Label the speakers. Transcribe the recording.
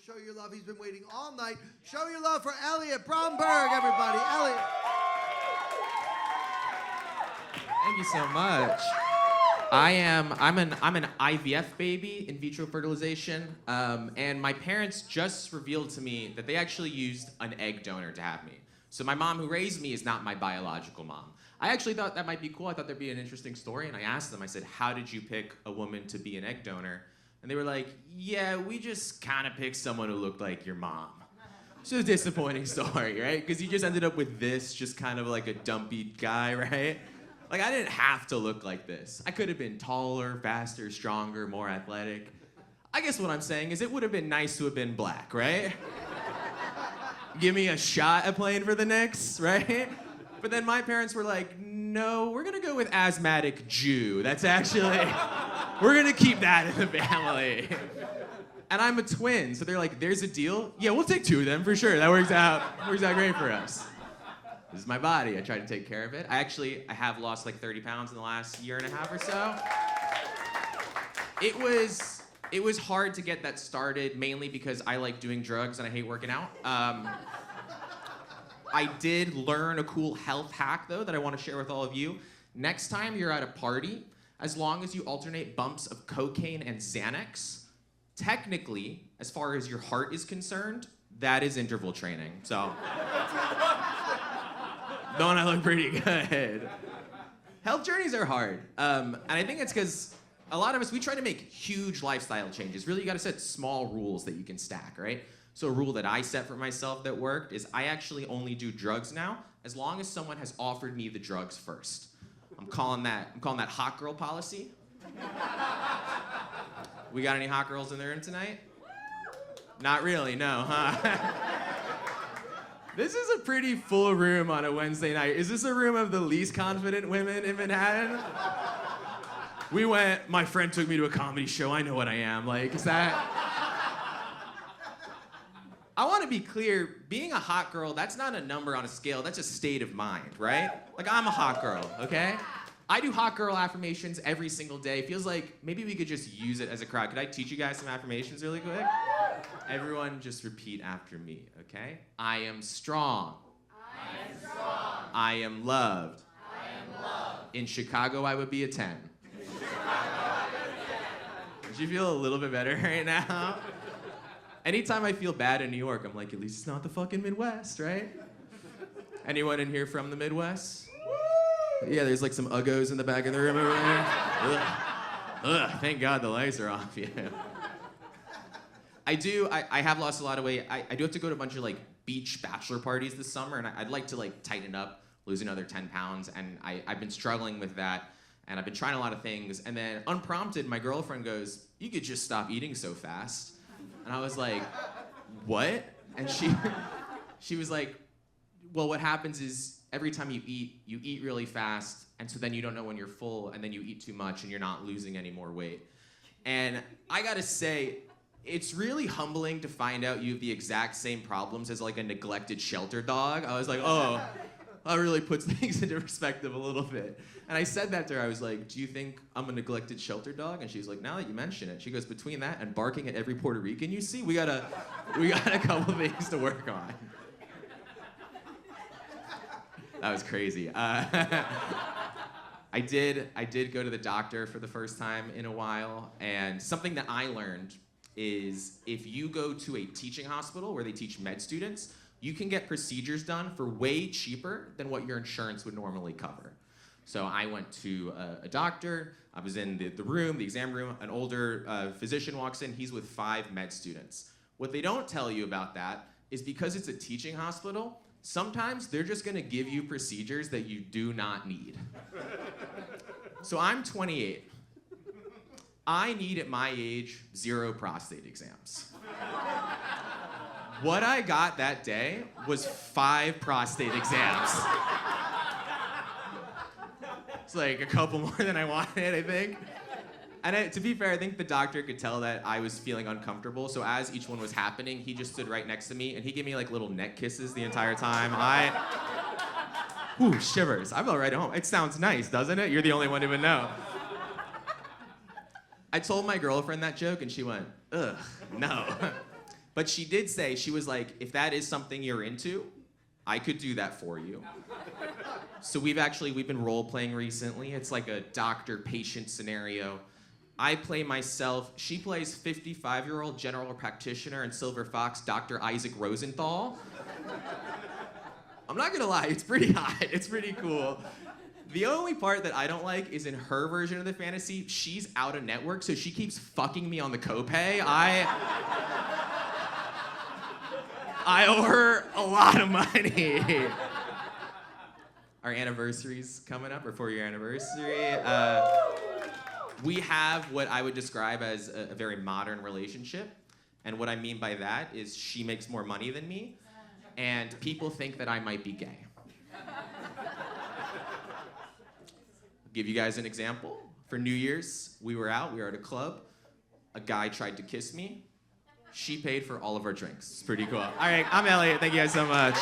Speaker 1: show your love. He's been waiting all night. Show your love for Elliot Bromberg, everybody. Elliot.
Speaker 2: Thank you so much. I'm an IVF baby, in vitro fertilization, and my parents just revealed to me that they actually used an egg donor to have me. So my mom who raised me is not my biological mom. I actually thought that might be cool. I thought there'd be an interesting story, and I asked them, I said, how did you pick a woman to be an egg donor? And they were like, yeah, we just kind of picked someone who looked like your mom. It's a disappointing story, right? Because you just ended up with this, just kind of like a dumpy guy, right? Like, I didn't have to look like this. I could have been taller, faster, stronger, more athletic. I guess what I'm saying is it would have been nice to have been black, right? Give me a shot at playing for the Knicks, right? But then my parents were like, no, we're gonna go with asthmatic Jew. That's actually, we're gonna keep that in the family. And I'm a twin, so they're like, there's a deal? Yeah, we'll take two of them for sure. That works out great for us. This is my body. I try to take care of it. I have lost like 30 pounds in the last year and a half or so. It was hard to get that started, mainly because I like doing drugs and I hate working out. I did learn a cool health hack, though, that I want to share with all of you. Next time you're at a party, as long as you alternate bumps of cocaine and Xanax, technically, as far as your heart is concerned, that is interval training. So, don't I look pretty good? Health journeys are hard. And I think it's because a lot of us, we try to make huge lifestyle changes. Really, you gotta set small rules that you can stack, right? So a rule that I set for myself that worked is I actually only do drugs now as long as someone has offered me the drugs first. I'm calling that hot girl policy. We got any hot girls in the room tonight? Not really, no, huh? This is a pretty full room on a Wednesday night. Is this a room of the least confident women in Manhattan? My friend took me to a comedy show, I know what I am. Like, is that? I want to be clear, being a hot girl, that's not a number on a scale, that's a state of mind, right? Like, I'm a hot girl, okay? I do hot girl affirmations every single day. Feels like maybe we could just use it as a crowd. Could I teach you guys some affirmations really quick? Everyone just repeat after me, okay? I am strong.
Speaker 3: I am strong.
Speaker 2: I am loved.
Speaker 3: I am loved.
Speaker 2: In Chicago, I would be a 10.
Speaker 3: In Chicago, I would be a 10.
Speaker 2: Does you feel a little bit better right now? Anytime I feel bad in New York, I'm like, at least it's not the fucking Midwest, right? Anyone in here from the Midwest? Yeah, there's like some uggos in the back of the room over there. Ugh, thank God the lights are off, yeah. I have lost a lot of weight. I do have to go to a bunch of like beach bachelor parties this summer, and I'd like to like tighten up, lose another 10 pounds, and I've been struggling with that, and I've been trying a lot of things, and then unprompted, my girlfriend goes, you could just stop eating so fast. And I was like, what? And she was like, well, what happens is every time you eat really fast, and so then you don't know when you're full, and then you eat too much, and you're not losing any more weight. And I gotta say, it's really humbling to find out you have the exact same problems as like a neglected shelter dog. I was like, oh, that really puts things into perspective a little bit. And I said that to her, I was like, do you think I'm a neglected shelter dog? And she's like, now that you mention it. She goes, between that and barking at every Puerto Rican you see, we got a couple things to work on. That was crazy. I did go to the doctor for the first time in a while, and something that I learned is if you go to a teaching hospital where they teach med students, you can get procedures done for way cheaper than what your insurance would normally cover. So I went to a doctor, I was in the room, the exam room, an older physician walks in, he's with 5 med students. What they don't tell you about that is because it's a teaching hospital, sometimes they're just gonna give you procedures that you do not need. So I'm 28. I need, at my age, 0 prostate exams. What I got that day was 5 prostate exams. It's like a couple more than I wanted, I think. And to be fair, I think the doctor could tell that I was feeling uncomfortable, so as each one was happening, he just stood right next to me, and he gave me like little neck kisses the entire time. Ooh, shivers. I felt right at home. It sounds nice, doesn't it? You're the only one who would know. I told my girlfriend that joke, and she went, ugh, no. But she did say, she was like, if that is something you're into, I could do that for you. So we've been role-playing recently. It's like a doctor-patient scenario. I play myself. She plays 55-year-old general practitioner and Silver Fox, Dr. Isaac Rosenthal. I'm not gonna lie, it's pretty hot. It's pretty cool. The only part that I don't like is in her version of the fantasy, she's out of network, so she keeps fucking me on the copay. I owe her a lot of money. Our anniversary's coming up, our 4-year anniversary. We have what I would describe as a very modern relationship. And what I mean by that is she makes more money than me, and people think that I might be gay. I'll give you guys an example. For New Year's, we were at a club. A guy tried to kiss me. She paid for all of our drinks. It's pretty cool. All right, I'm Elliot. Thank you guys so much.